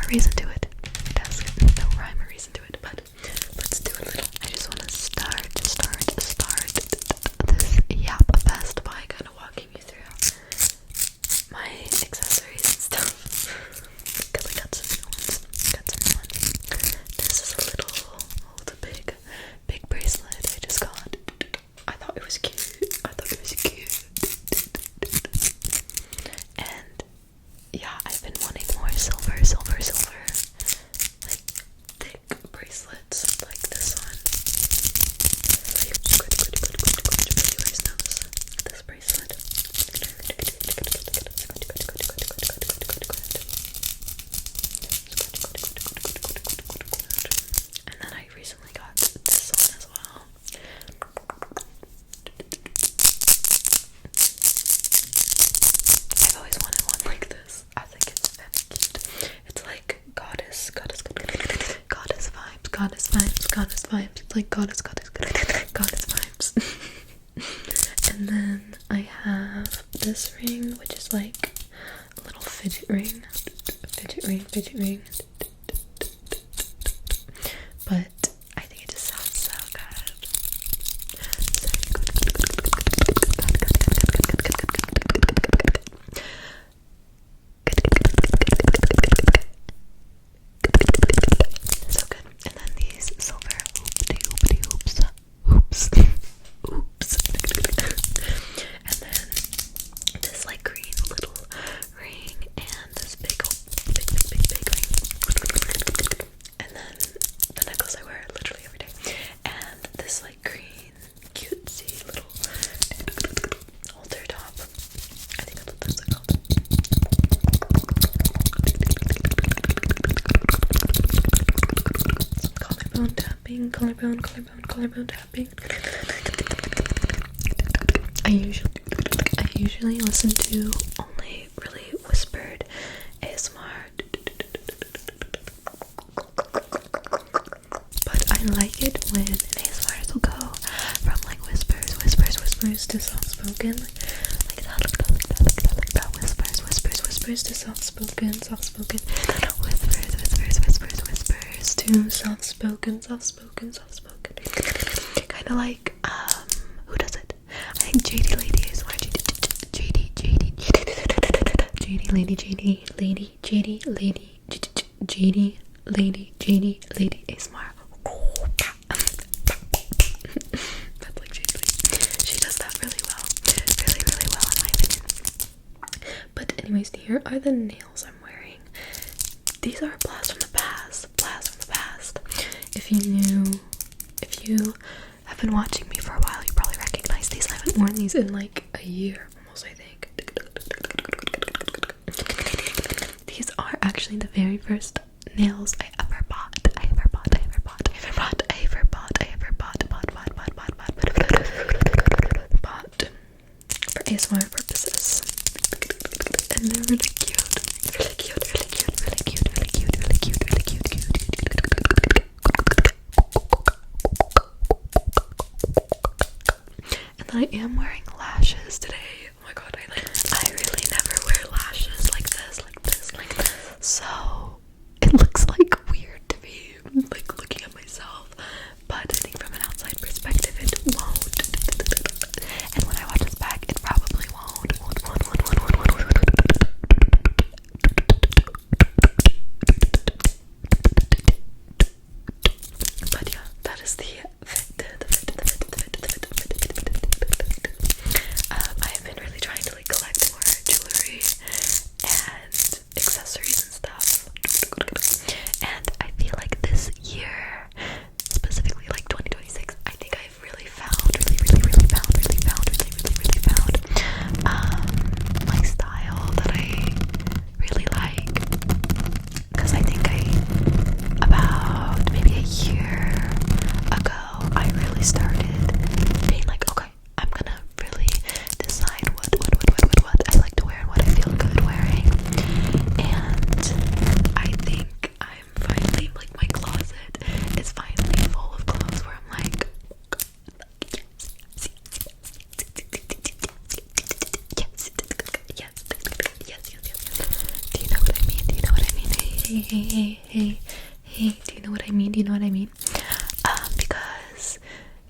or reason to it. It has no rhyme or reason to it, but let's do a little. I just want to start this yap fest by kind of walking you through my accessories and stuff. Because I got some new ones. This is a little, big bracelet I just got. I thought it was cute. And yeah, I've been wanting more silver, like thick bracelets like this one. You guys know this bracelet. And then I recently got this one as well. I've always wanted one like this. I think it's very cute. It's like goddess vibes. It's like goddess vibes. And then I have this ring, which is like a little fidget ring. But I think it just sounds so good. So good. And then these silver hoops. And then this like green little ring and this big ring. And then the necklace I wear literally every day. And this like green cutesy little halter top. I think that's what those are called. Some collarbone tapping. I usually listen to only really whispered ASMR, but I like it when an ASMR will go from like whispers to soft spoken, like that, whispers to soft spoken, whispers to soft spoken, kind of like who does it? I think JD Lady ASMR, JD Lady ASMR. That's like JD Lady. She does that really well in my opinion. But anyways, here are the nails I'm wearing. These are a blast from the past. If you have been watching me for a while, you probably recognize these. I haven't worn these in like a year almost, I think. These are actually the very first nails I ever bought for ASMR purposes. And they're really cute. And I am wearing lashes today. Oh my god, I really never wear lashes like this. So it looks like weird to me, like looking at myself. But I think from an outside perspective it won't. And when I watch this back, it probably won't. But yeah, that is the fit. hey, do you know what I mean? Because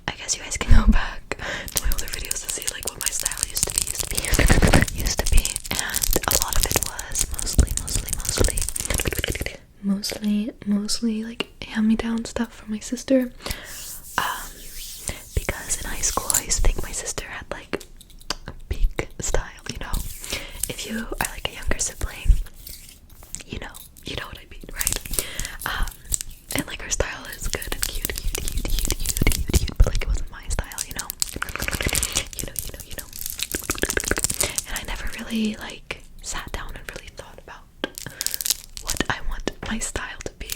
I guess you guys can go back to my older videos to see like what my style used to be, and a lot of it was mostly like hand-me-down stuff from my sister. Because in high school I used to think my sister had like a peak style, you know. If you are like a younger sibling, you know what I mean, right? And like her style is good and cute, but like it wasn't my style, you know. And I never really like sat down and really thought about what I want my style to be,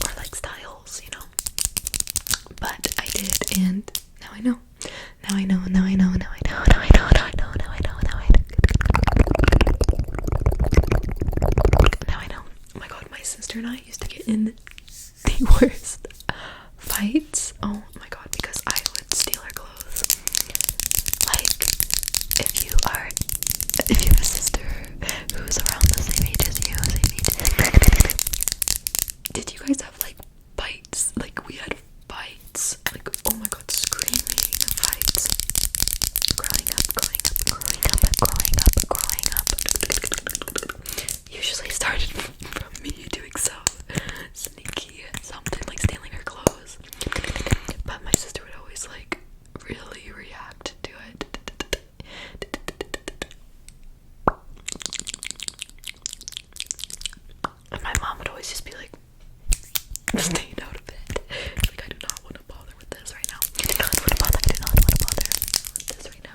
or like styles, you know. But I did, and now I know. Oh my god, my sister and I used to get in the worst fights. Oh my god, because I would steal her clothes. Like, if you have a sister who's around the same age as you, did you guys have like fights? Like, we had fights. Like, oh my god, screaming fights. Growing up. Usually started from me doing some sneaky something, like stealing her clothes. But my sister would always like really react to it. And my mom would always just be like, staying out of it. Like, I do not want to bother with this right now. I do not want to bother with this right now.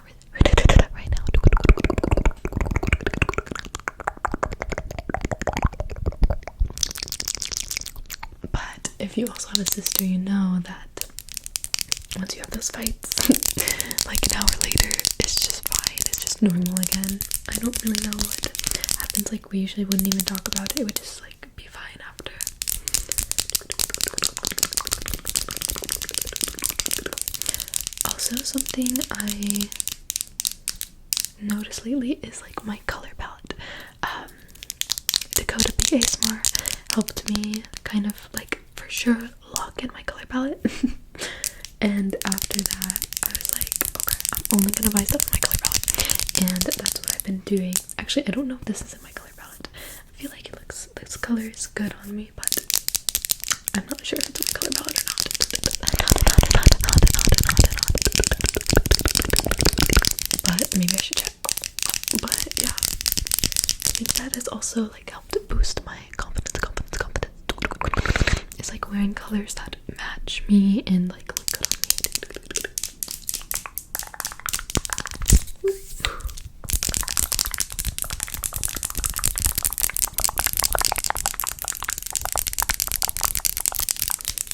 But if you also have a sister, you know that once you have those fights, like an hour later, it's just fine. It's just normal again. I don't really know what happens. Like, we usually wouldn't even talk about it. It would just like be fine after. Also, something I noticed lately is like my color palette. Dakota ASMR helped me kind of like for sure lock in my color palette. And after that, I was like, okay, I'm only gonna buy stuff in my color palette. And that's what I've been doing. Actually, I don't know if this is in my color palette. I feel like this color is good on me, but I'm not sure if it's in my color palette or not. But maybe I should check. But yeah, I think that has also like helped boost my confidence. It's like wearing colors that match me and like look good on me.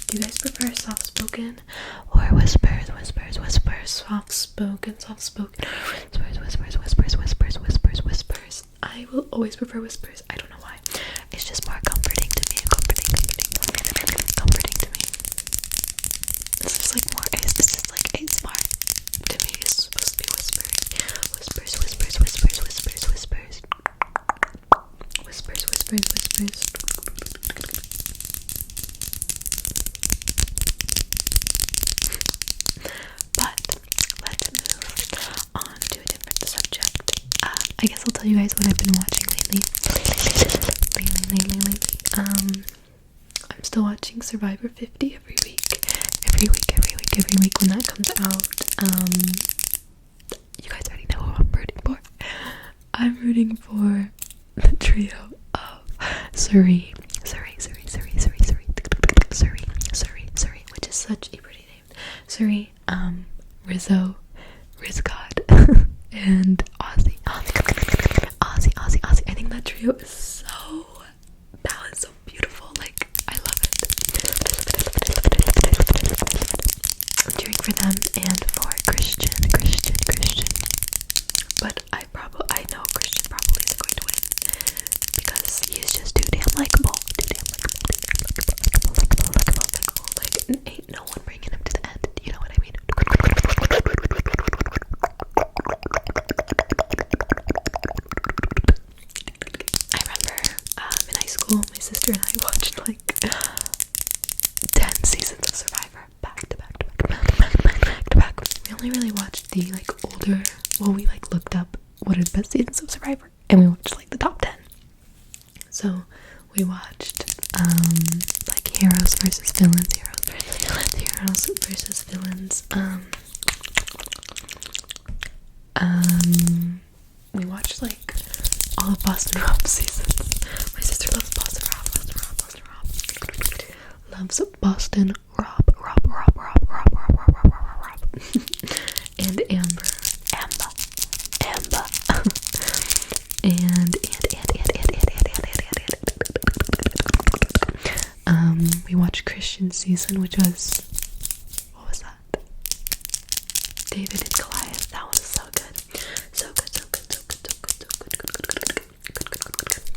Do you guys prefer soft-spoken or whispers? Soft-spoken, whispers. I will always prefer whispers. I don't know why. It's just more comforting to me. Comforting to me. It's just like more. It's just like ASMR to me. It's supposed to be whispering. Whispers. But let's move on to a different subject. I guess I'll tell you guys what I've been watching lately. I'm still watching Survivor 50 every week when that comes out. You guys already know who I'm rooting for. I'm rooting for the trio of Suri, which is such a pretty name. Suri, Rizzo, Rizgod, and Ozzy. I think that trio is so balanced, so beautiful. Like, I love it. I'm cheering for them and for Christian. But I know Christian probably isn't going to win because he is just too damn likable. Like, ain't no one bringing him to the end. You know what I mean? I remember school, my sister and I watched like 10 seasons of Survivor back to back to back to back to back to back to back. We only really watched the like older, well, we like looked up what are the best seasons of Survivor, and we watched like the top 10. So we watched like heroes versus villains, heroes versus villains. We watched like all of Boston Rob seasons. My sister loves Boston Rob. Loves Boston Rob. And Amber. We watched Christian season, which was, what was that? David and Goliath. That was so good.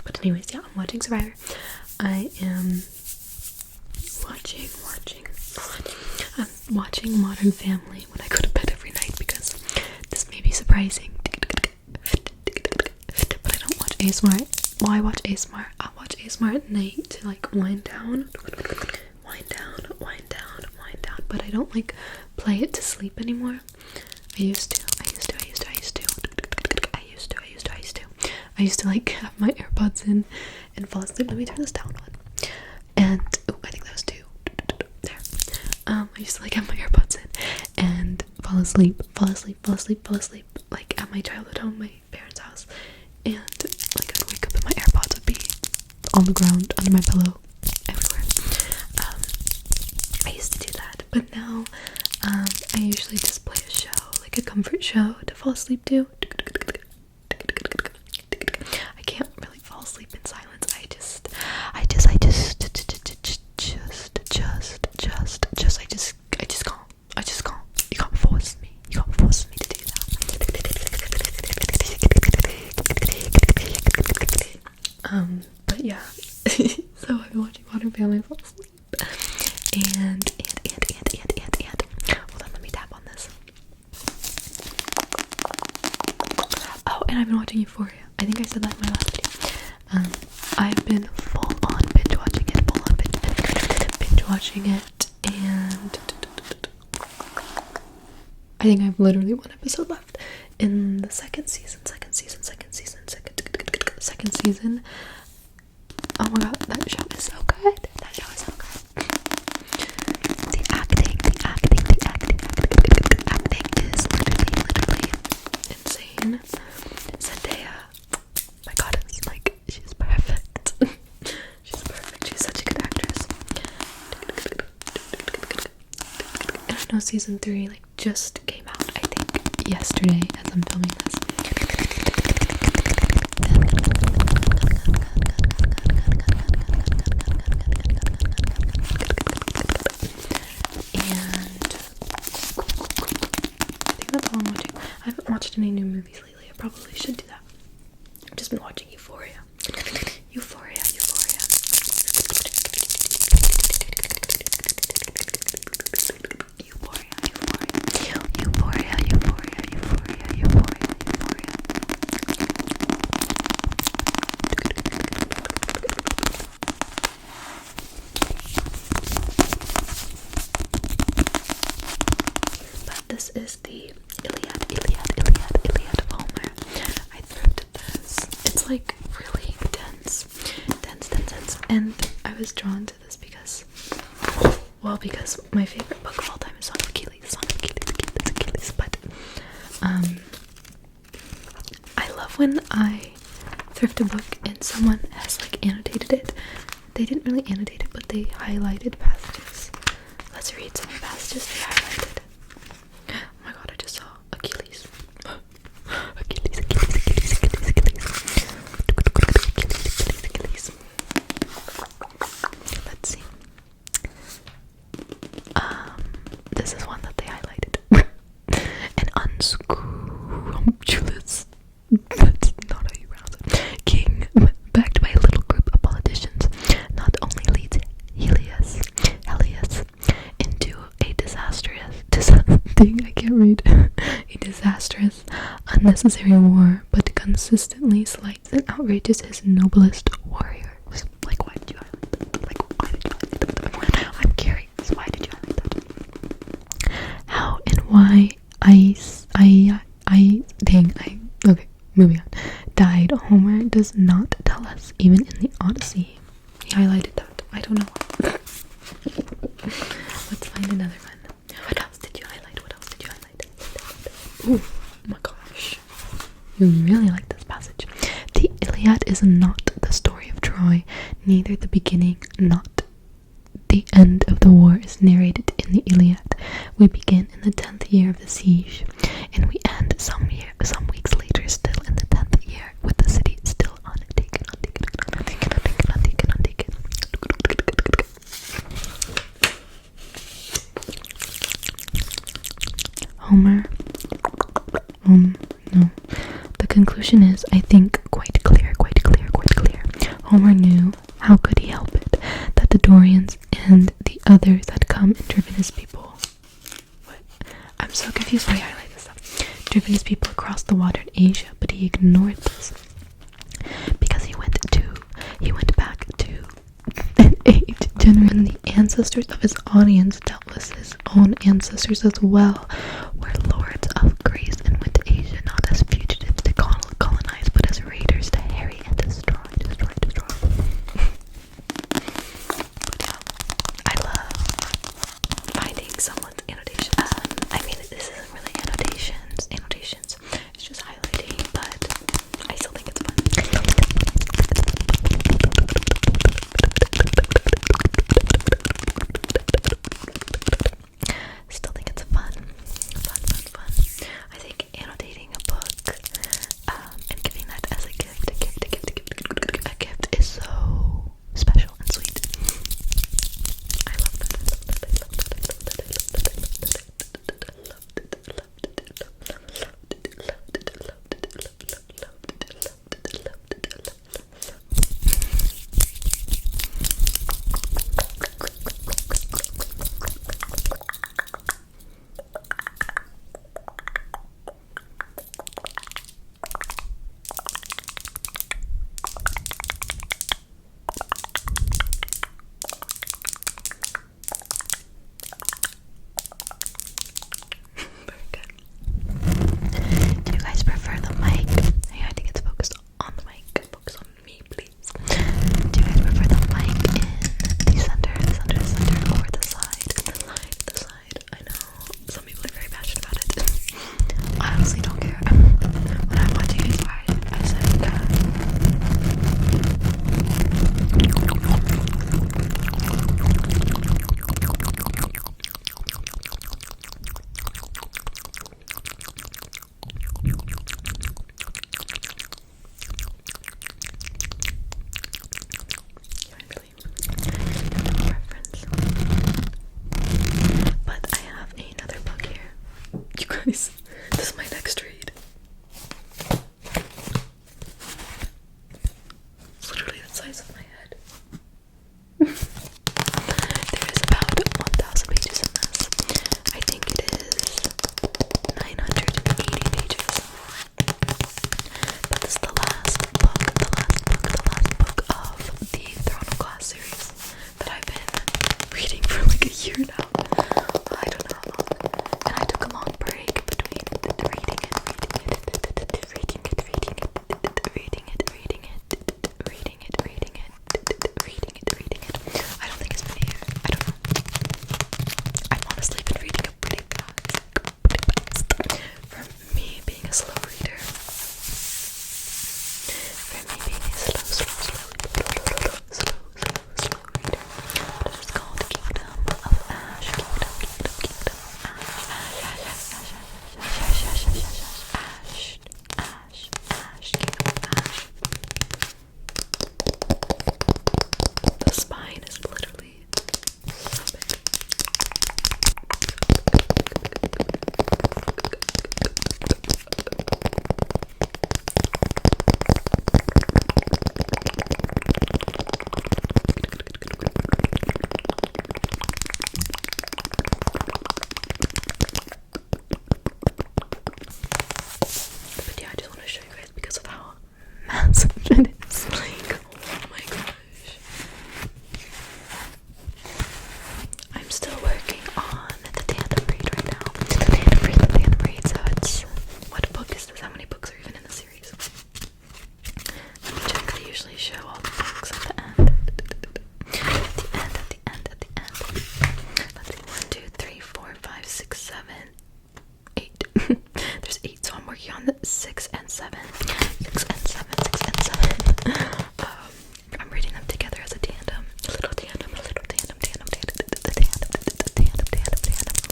But anyways, yeah, I'm watching Survivor. I am watching Modern Family when I go to bed every night, because this may be surprising, but I don't watch ASMR. Well, I watch ASMR. I'll watch ASMR at night to like wind down, but I don't like play it to sleep anymore. I used to like have my AirPods in and fall asleep. Let me turn this down one. And I think that was 2. There. I used to like have my AirPods in and fall asleep, like at my childhood home, my parents' house, and like I'd wake up and my AirPods would be on the ground, under my pillow, everywhere. I used to do that, but now I usually just play a show, like a comfort show to fall asleep to. I can't really fall asleep in silence. I just can't. You can't force me. You can't force me to do that. But yeah. So I've been watching Modern Family and fall asleep. And hold on, let me tap on this. Oh, and I've been watching Euphoria. I think I said that in my last video. I've been full on binge watching it, and I think I have literally 1 episode left in the second season. Oh my god, that show is so good. The acting is literally insane. Zendaya, my god, it's like, she's perfect. She's such a good actress. And I know season 3 like just came out, I think yesterday as I'm filming this. I haven't watched any new movies lately. I probably should do that. I've just been watching Euphoria. But this is the Iliad of Homer. I thrifted this. It's like really dense, and I was drawn to this because my favorite book of all time is Song of Achilles, but I love when I thrift a book and someone has like annotated it. They didn't really annotate it, but they highlighted passages. Let's read some passages they highlighted. Oh my god, I just saw Achilles. Achilles. Let's see. This is one that they highlighted. An unscrupulous, that's not how you pronounce it, king, backed by a little group of politicians, not only leads Helios into a disastrous, unnecessary war, but consistently slights and outrages his noblest warriors. Like, why why okay, moving on. Died. Homer does not tell us, even in the Odyssey. He highlighted that. I don't know why. Let's find another one. What else did you highlight? Oh my gosh. You really like this passage. The Iliad is not the story of Troy. Neither the beginning, not the end of the war is narrated in the Iliad. We begin in the 10th year of the siege, and we end some weeks later, still in the 10th year, with the city still untaken. Homer. No. The conclusion is, I think, quite clear. Homer knew, how could he help it, that the Dorians and the others had come and driven his people. What? I'm so confused why I highlight this stuff. Driven his people across the water in Asia, but he ignored this. Because he went back to an age when the ancestors of his audience, doubtless his own ancestors as well, were lords of Greece and went to Asia not as fugitives to colonize, but as raiders to harry and destroy. I love finding someone's annotation. I mean, this isn't really annotations. It's just highlighting, but I still think it's fun. Still think it's fun.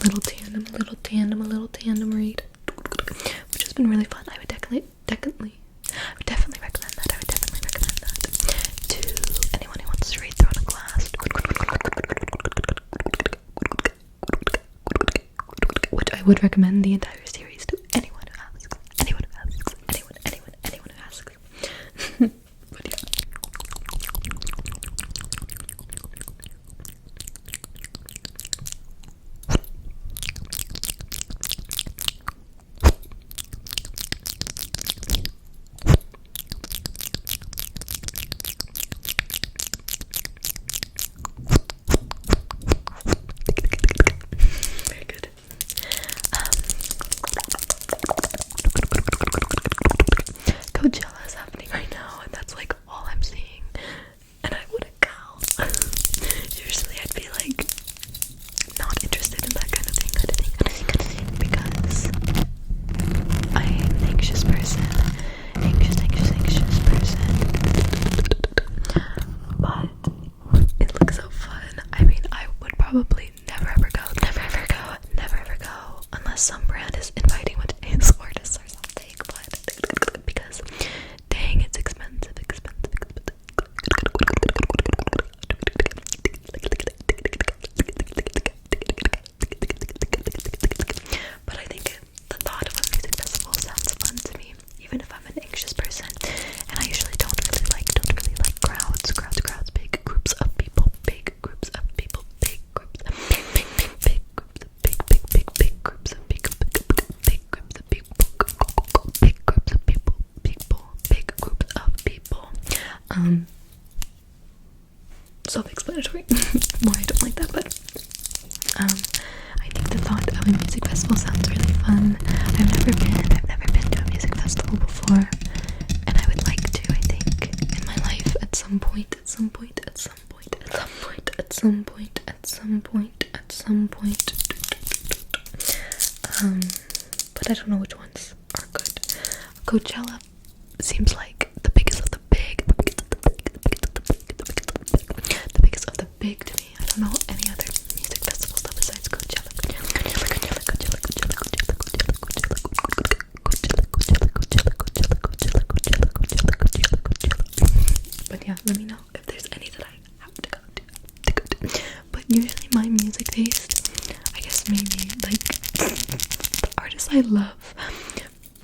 little tandem read, which has been really fun. I would definitely recommend that. To anyone who wants to read through in a class. Which I would recommend the entire series to anyone who asks. Anyone who asks. But yeah. Very good. Coachella is happening right now, and that's like all I'm seeing, and I wouldn't go. Usually I'd be like not interested in that kind of thing, because I am an anxious person, anxious person, but it looks so fun. I mean, I would probably never ever go, unless some brand is inviting with dance artists or something, but because dang, it's expensive. But I think the thought of a music festival sounds fun to me, even if I'm an anxious person, and I usually don't really like crowds, big groups of people, big groups of people. Self-explanatory. Why I don't like that, but I think the thought of a music festival sounds really fun. I've never been to a music festival before, and I would like to, I think, in my life at some point. But I don't know which ones are good. Coachella seems like the biggest of the big, to me. I don't know any other music festival stuff besides Coachella. But yeah, let me know if there's any that I have to go to. But usually my music taste, I guess maybe like the artists I love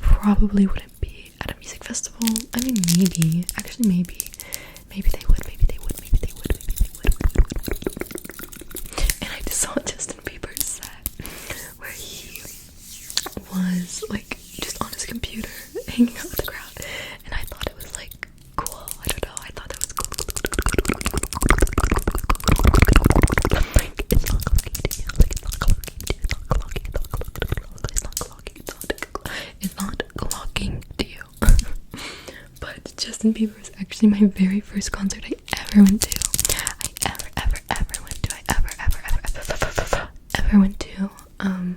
probably wouldn't be at a music festival. I mean, maybe they would. And I just saw Justin Bieber's set where he was like just on his computer hanging out with the crowd, and I thought it was like cool. I don't know, I thought it was cool. Like, it's not clocking to you. Like, it's not clocking to you. But Justin Bieber is actually my very first concert I ever went to.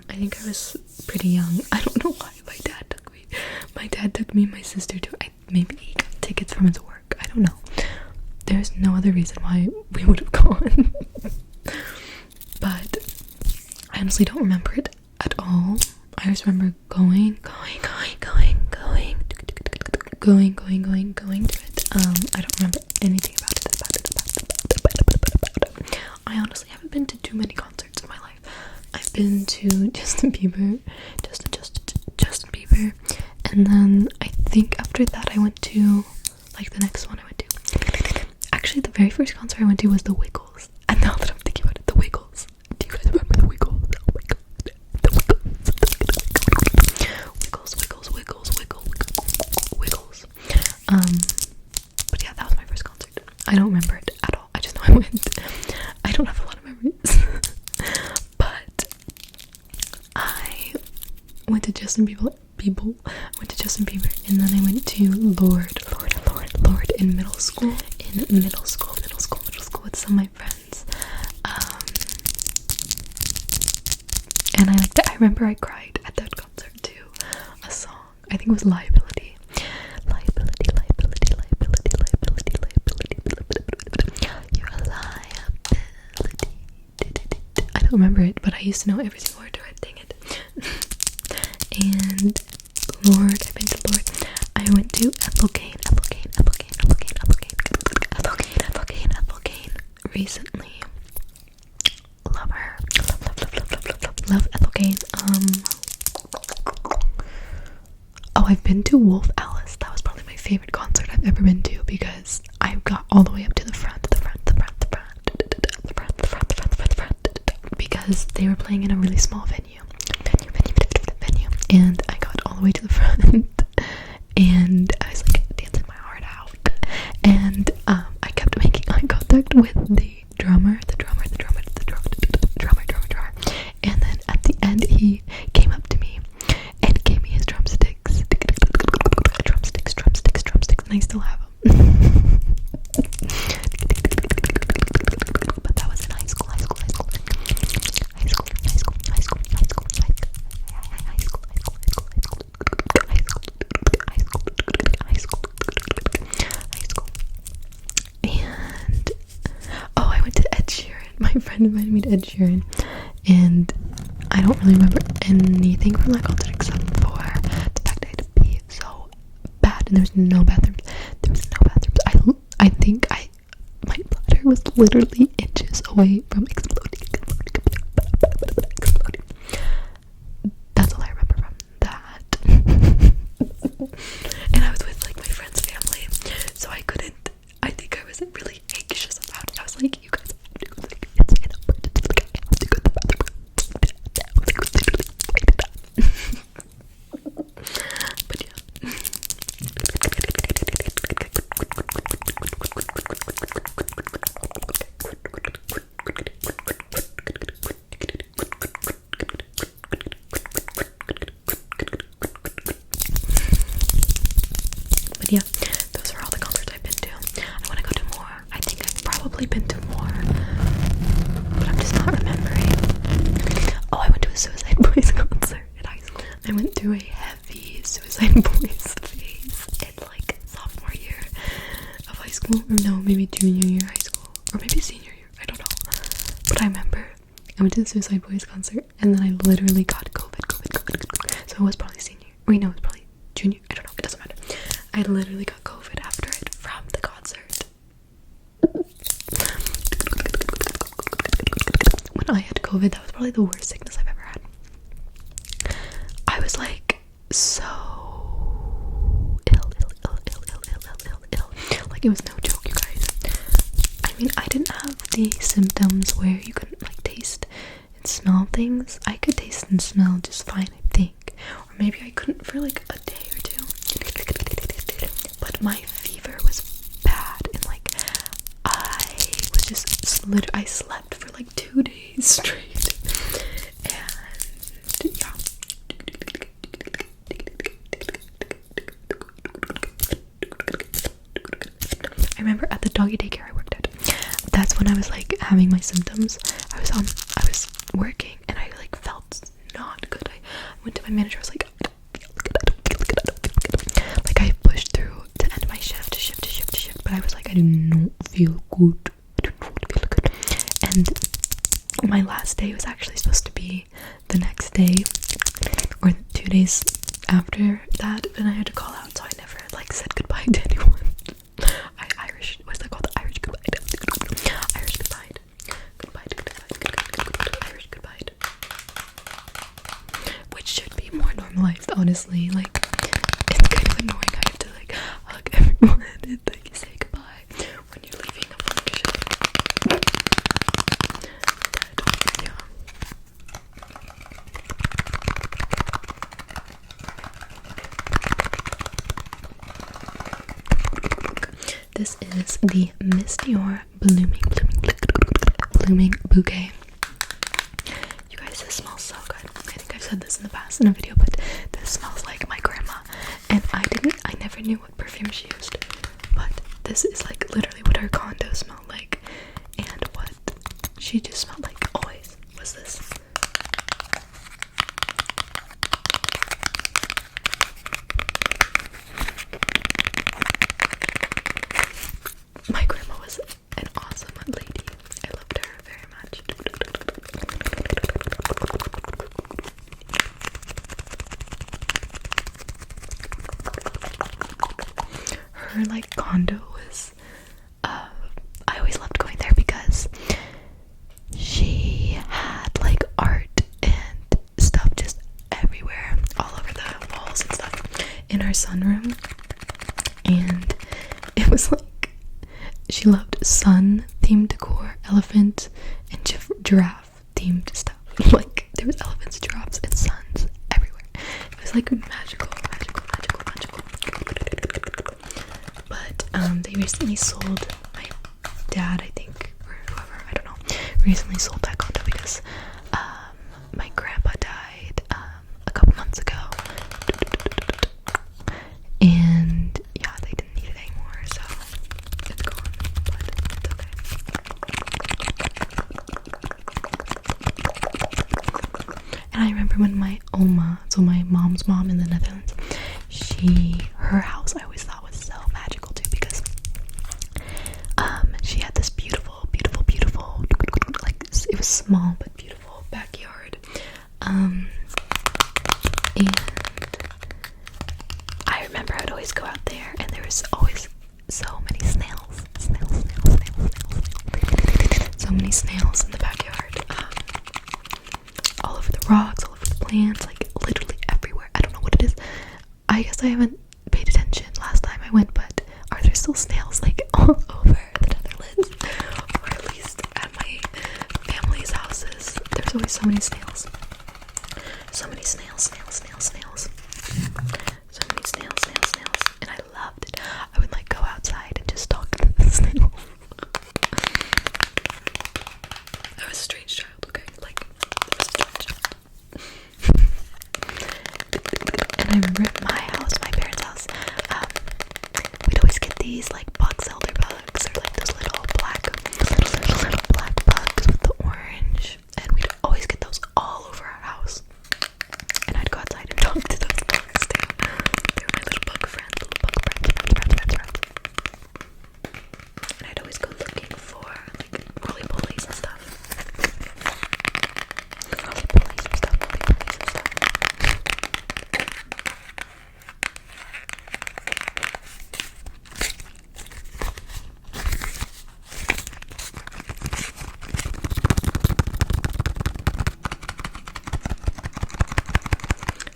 I think I was pretty young. I don't know why my dad took me. My dad took me and my sister to. Maybe he got tickets from his work. I don't know. There's no other reason why we would have gone. But I honestly don't remember it at all. I just remember going to it. I don't remember anything about it. I honestly haven't been to too many concerts in my life. I've been to Justin Bieber, and then I think after that I went to, like, the next one I went to. Actually, the very first concert I went to was The Wiggles. And now that I'm thinking about it, The Wiggles. Do you guys remember The Wiggles? Oh my god. The Wiggles. But yeah, that was my first concert. I don't remember it at all. I just know I went. I don't have a lot of memories. But I went to Justin Bieber, and then I went to Lord in middle school with some of my friends. And I remember I cried at that concert to a song. I think it was Liability. You're a liability. I don't remember it, but I used to know every single word to it. Dang it. And Lord, I've been to Lord. I went to Applegate recently. Love her. Love Applegate. Oh, I've been to Wolf Alice. That was probably my favorite concert I've ever been to because I got all the way up to the front, because they were playing in a really small venue, and I got all the way to the front, and I was like dancing my heart out, and I kept making eye contact with the drummer, and then at the end he came up to me and gave me his drumsticks, and I still have them. But that was in high school. And oh, I went to Ed Sheeran. My friend invited me to Ed Sheeran, and I don't really remember anything from that concert except for the fact I had to pee so bad, and there was no bathrooms. I think my bladder was literally inches away from exploding. That's all I remember from that. And I was with like my friend's family, so I think I was really anxious about it. I was like, you guys have to go, like, it's an emergency, like, I have to go to the bathroom. But yeah. But yeah, those are all the concerts I've been to. I want to go to more. I think I've probably been to more, but I'm just not remembering. Oh, I went to a Suicide Boys concert in high school. I went through a heavy Suicide Boys phase in like sophomore year of high school, or no, maybe junior year high school, or maybe senior year. I don't know. But I remember I went to the Suicide Boys concert, and then I literally got COVID. So it was probably senior. Wait, no, it was probably junior. I don't know. It doesn't matter. I literally got COVID after it from the concert. When I had COVID, that was probably the worst sickness I've ever had. I was like so ill. Like, it was no joke, you guys. I mean, I didn't have the symptoms where you couldn't like taste and smell things. I could taste and smell just fine, I think. Or maybe I couldn't for like a day or two. But my fever was bad, and like I was just I slept for like 2 days straight. And yeah. I remember at the doggy daycare I worked at, that's when I was like having my symptoms. I was working, and I like felt not good. I went to my manager. I was like, like I pushed through to end my shift, but I was like, I do not feel good. And my last day was actually supposed to be the next day, or 2 days after that, and I had to call out, so I never like said goodbye to anyone. What's that called? Irish goodbye. Irish goodbye. Irish goodbye. Which should be more normalized, honestly. Like, it's kind of annoying. I have to like hug everyone and like say goodbye when you're leaving a function. But yeah. This is the Miss Dior blooming bouquet. You guys, this smells so good. I think I've said this in the past in a video, but this smells like my grandma. And I never knew what perfume she used, but this is like literally what her condo smelled like, and what she just smelled like always was this. My grandma was an awesome lady. I loved her very much. her like condo was I always loved going there because she had like art and stuff just everywhere, all over the walls and stuff in her sunroom. And it was like she loved sun themed decor, elephant and giraffe themed stuff. Like there was elephants, giraffes, and suns everywhere. It was like magical. But they recently sold, my dad, I think, or whoever, I don't know, recently sold that condo because my grandpa died a couple months ago, and yeah, they didn't need it anymore, so it's gone, but it's okay. And I remember when my Oma, so my mom's mom in the Netherlands, her house I always thought was so magical too, because she had this beautiful, like, it was small but beautiful backyard, and I remember I would always go out there and there was always so many snails, so many snails in the backyard, all over the rocks, all over the plants, like literally everywhere. I don't know what it is. I guess I haven't paid attention last time I went, but are there still snails like all over the Netherlands? Or at least at my family's houses, there's always so many snails. So many snails. So many snails. And I loved it. I would like go outside and just talk to the snails. I was a strange child, okay? Like, I was a strange child. And I remember at my house, my parents' house, we'd always get these like box elder bugs, or like those little black bugs with the orange, and we'd always get those all over our house. And I'd go outside and talk to those bugs too. They were my little bug friends, friends. And I'd always go looking for like roly-polies and stuff.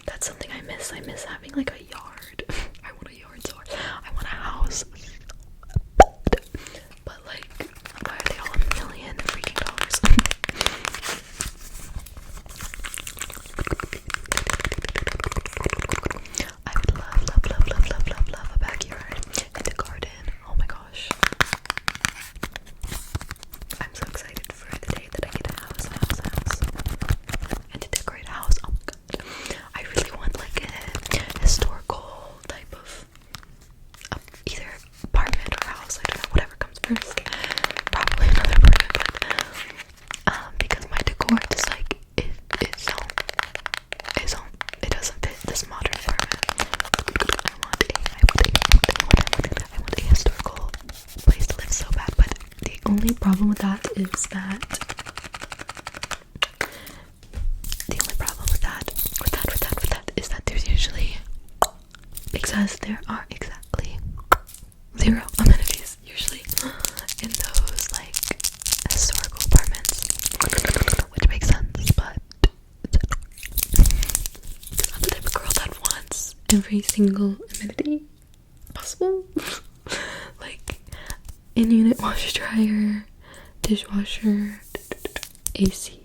That's something I miss. I miss having like a yard. I want a yard, so I want a house. But like, why are they all $1 million freaking dollars? I would love a backyard and a garden. Oh my gosh. I'm so excited for the day that I get a house. And to decorate a house. Oh my god. I really want like a historical type of either apartment or house. I don't know, whatever comes first. Probably another apartment, but because my decor just like it doesn't fit this modern apartment. I want a historical place to live so bad, but the only problem with that is that is that there's usually, because there are exactly 0 amenities usually in those like historical apartments, which makes sense, but I'm the type of girl that wants every single amenity possible. Like in-unit washer dryer, dishwasher, AC.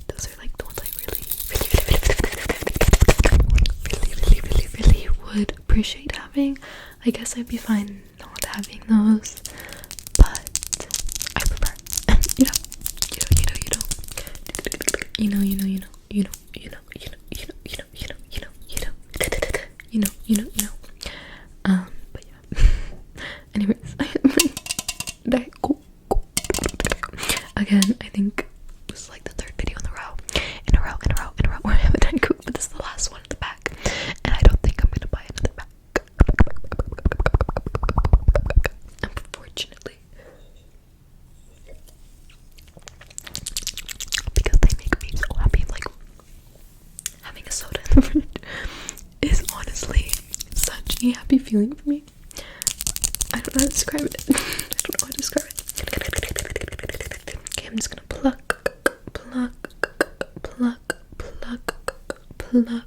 Those are like the ones I really would appreciate having. I guess I'd be fine not having those, but I prefer, but yeah. Anyways, that cool. Again, I think this is like the 3rd video in a row where I haven't done cook, but this is the last one in the pack, and I don't think I'm gonna buy another pack. Unfortunately. Because they make me so happy, like having a soda in the fridge is honestly such a happy feeling for me. I don't know how to describe it. I don't know how to describe it. Okay, I'm just gonna pluck, pluck, pluck, pluck, pluck,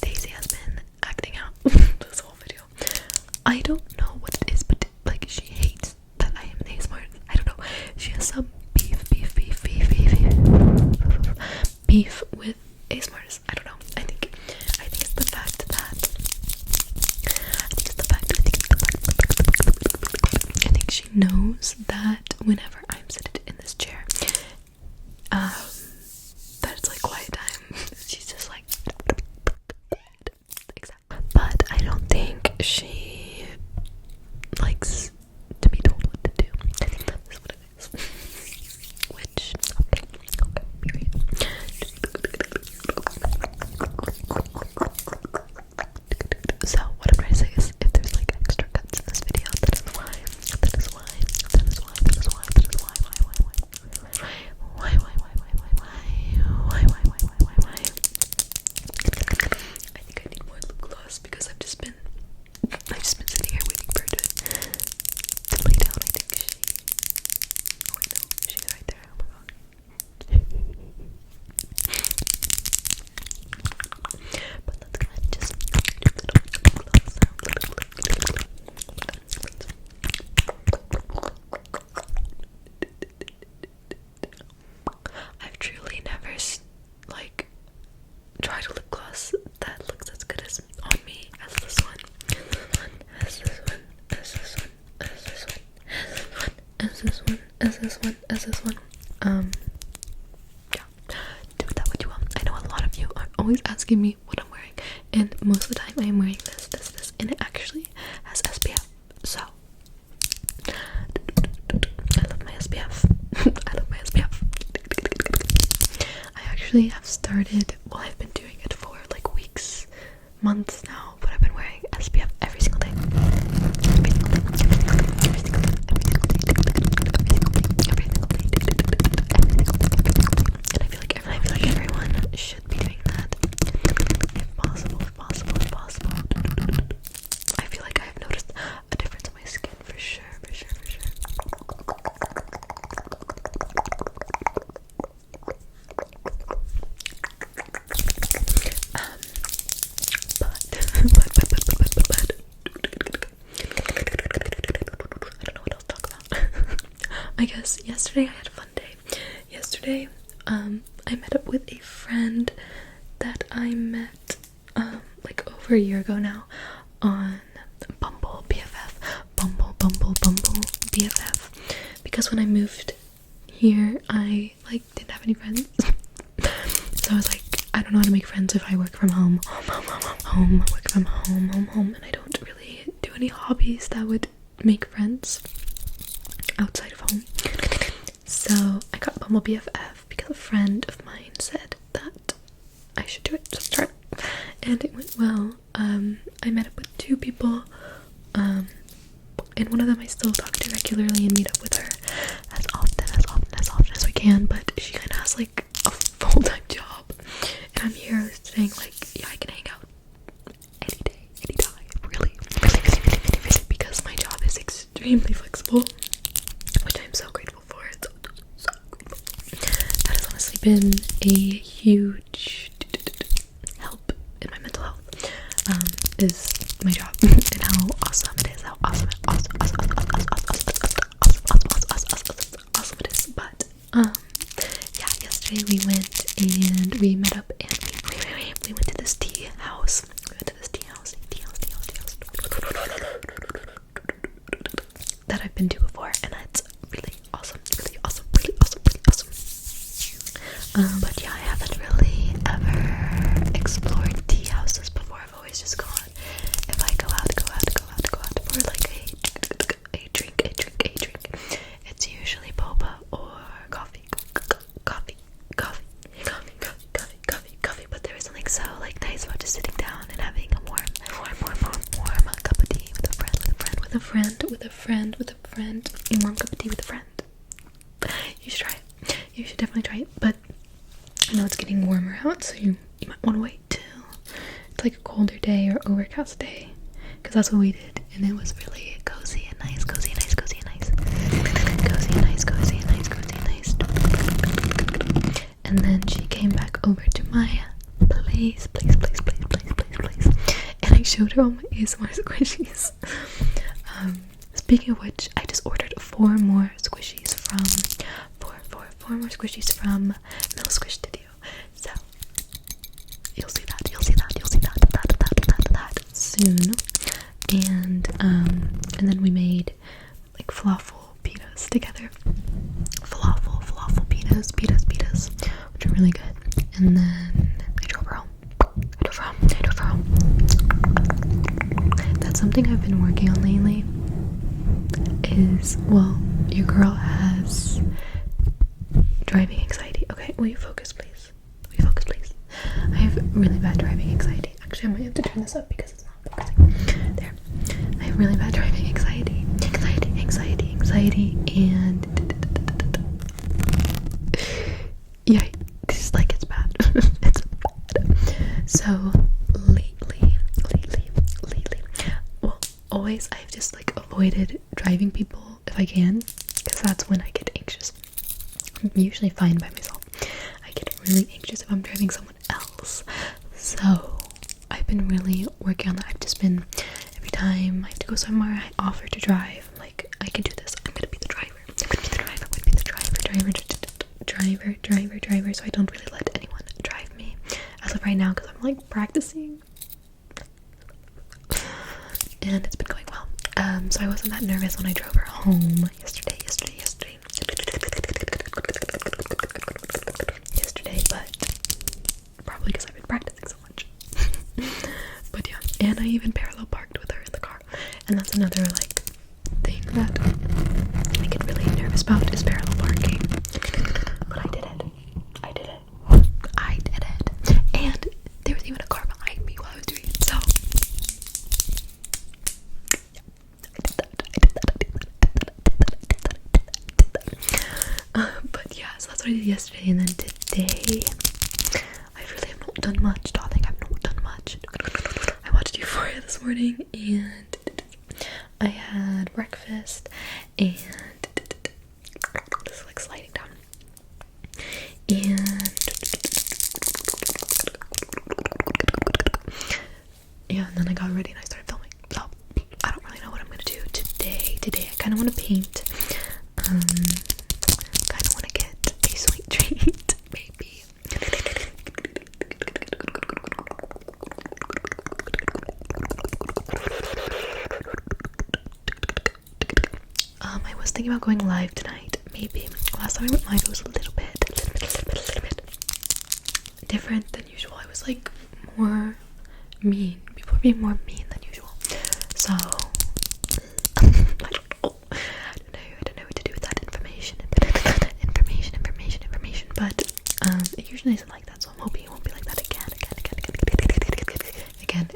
Daisy has been acting out this whole video. I don't know what it is, but like she hates that I am an ASMR. I don't know. She has some beef with ASMRs. I don't know. I think it's the fact that I think she knows that whenever I'm seated in this chair, that it's like quiet time. She's just like exactly. But I don't think she likes to be told what to do. I think that is what it is. Which okay, period. So what I'm trying to say is, if there's like extra cuts in this video, that is why. I think I need more lip gloss because I've just been sitting here waiting for her to lay down. I think oh wait, no, she's right there. Oh my god. But let's go ahead and just do little gloss sounds. I've truly never like tried a lip gloss that looks as good as on me as this one. As this one. Yeah. Do with that what you want. I know a lot of you are always asking me what I'm wearing, and most of the time I am wearing this, and it actually has SPF. So I love my SPF. I love my SPF. I actually have started, well, I've been doing it for like weeks, months now, but I've been wearing SPF every single day. And I feel like everyone should be doing that. If possible. I feel like I have noticed a difference in my skin for sure. I don't know what else to talk about. I guess yesterday I had a fun day. Yesterday, I met up with a friend that I met like over a year ago now on Bumble BFF. Bumble BFF. Because when I moved here, I like didn't have any friends. So I was like, I don't know how to make friends if I work from home, work from home, and I don't really do any hobbies that would make friends outside of home. So I got Bumble BFF because a friend of mine said that I should do it, just start, and it went well. I met up with 2 people, and one of them I still talk to regularly and meet up with her as often as we can, but she kind of has like a full-time job, and I'm here saying like, yeah, I can hang out any day, anytime, really, because my job is extremely flexible, which I'm so grateful for. So grateful. That has honestly been a huge help in my mental health, is my job, and how awesome it is, awesome it is. But yeah, yesterday we went and we met up and we went to this tea house. That I've been to before, and that's really awesome. But yeah, I haven't really ever explored tea houses before. I've always just gone, if I go out for like a drink, it's usually boba or coffee, but there is something so like nice about just with a friend, a warm cup of tea with a friend. You should try it. You should definitely try it. But I know it's getting warmer out, so you might want to wait till it's like a colder day or overcast day, because that's what we did, and it was really cozy and nice, cozy and nice, cozy and nice, cozy and nice, cozy and nice, cozy and nice. And then she came back over to my place, and I showed her all my ASMR squishies. Speaking of which, I just ordered four more squishies from Mill Squish Studio. So you'll see that soon. And then we made like falafel pitas together. Falafel pitas, which are really good. And then I drove her home. That's something I've been working on lately. Your girl has driving anxiety. Okay, will you focus, please? I have really bad driving anxiety. Actually, I might have to turn this up because it's not focusing. There. I have really bad driving anxiety, and yeah, it's bad. It's bad. So lately, well, always I've just like avoided driving people if I can, because that's when I get anxious. I'm usually fine by myself. I get really anxious if I'm driving someone else. So I've been really working on that. I've just been, every time I have to go somewhere, I offer to drive. I'm like, I can do this. I'm gonna be the driver. So I don't really let anyone drive me as of right now, because I'm like practicing. And it's been going well. So I wasn't that nervous when I drove her home yesterday, but probably because I've been practicing so much. But yeah, and I even parallel parked with her in the car, and that's another like thing that I get really nervous about, is parallel parking. But I did it, and there was even a car behind me while I was doing it, so but yeah, so that's what I did yesterday. And then today I really have not done much, darling. I watched Euphoria this morning, and I had breakfast, and this is like sliding down, and yeah, and then I got ready and I started filming. So I don't really know what I'm gonna do today. I kind of want to paint. Kind of want to get a sweet treat, maybe. I was thinking about going live tonight, maybe. Last time I went live, it was a little bit different than usual. I was like more mean. People were being more mean than usual. So I don't know what to do with that information. But it usually isn't like that, so I'm hoping it won't be like that again.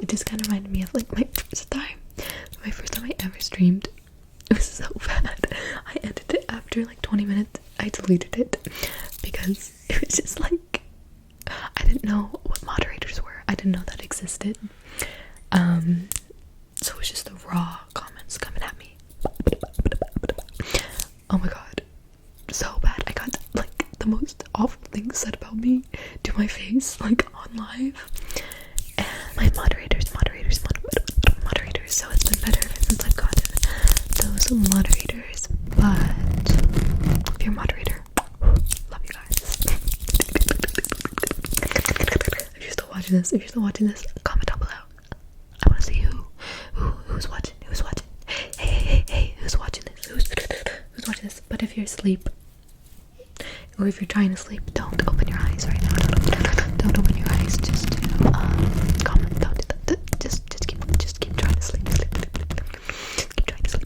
It just kind of reminded me of like my first time I ever streamed. It was so bad. I ended it after like 20 minutes. I deleted it because it was just like, I didn't know what moderators were. I didn't know that existed. So it was just the raw comments coming at me. Oh my god, so bad. I got like the most awful things said about me to my face, like on live. And my moderators. So it's been better since I've gotten those moderators. But if you're a moderator, love you guys. If you're still watching this, comment down below. I want to see who's watching. Hey, who's watching this? Who's watching this? But if you're asleep, or if you're trying to sleep, don't open your eyes right now. Don't open your eyes. Just comment. Just keep trying to sleep. Keep trying to sleep.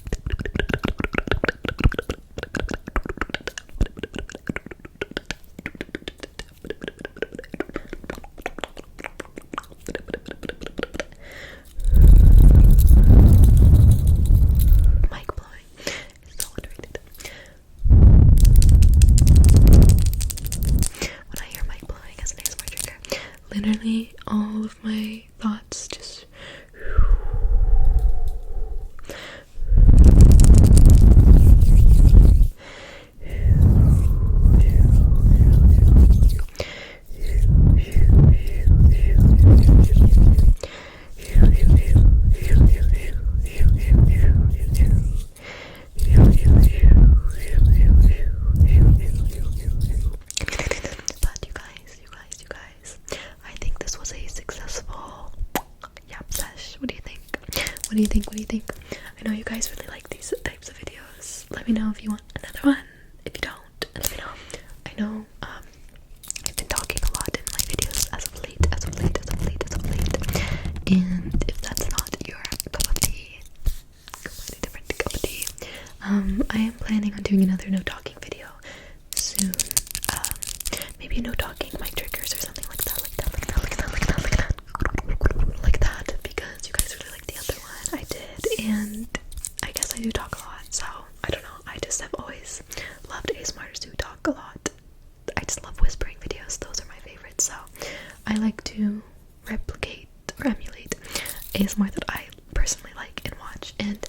think? I know you guys really like these types of videos. Let me know if you want another one. If you don't, let me know. I know I've been talking a lot in my videos as of late. And if that's not your cup of tea, completely different cup of tea, I am planning on doing another no talking video soon. Maybe no talking mic triggers or something like that, because you guys really like the other one I did, and I guess I do talk a lot, so I don't know. I just have always loved ASMRs who talk a lot. I just love whispering videos. Those are my favorites, so I like to replicate or emulate ASMR that I personally like and watch. And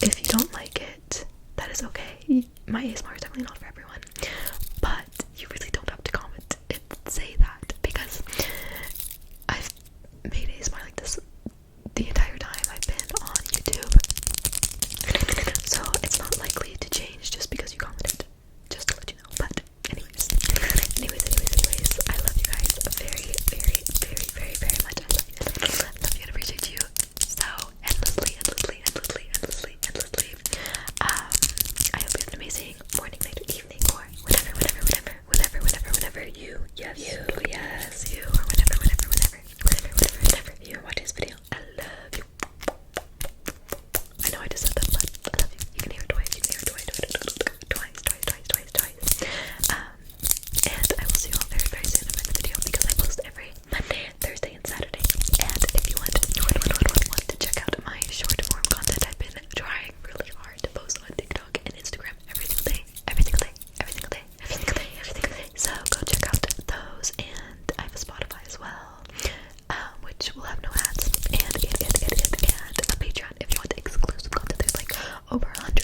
if you don't like it, that is okay. My ASMR is definitely not for everyone, but you really don't have to comment and say that, because I've made ASMR like this the entire time I've been on YouTube, so it's not likely to change just because you commented, just to let you know. But anyways, I love you guys very, very, very, very, very much. I love you and appreciate you so endlessly. I hope you have an amazing morning, night, or evening, or whatever you, or whenever you watch this video. I love you. I know I just said that, but I love you. You can hear it twice. And I will see you all very, very soon in my video, because I post every Monday, Thursday, and Saturday. And if you want to check out my short form content, I've been trying really hard to post on TikTok and Instagram every single day. So go check out those, and I have a Spotify as well, which will have no ads, and a Patreon if you want exclusive content. There's like over 100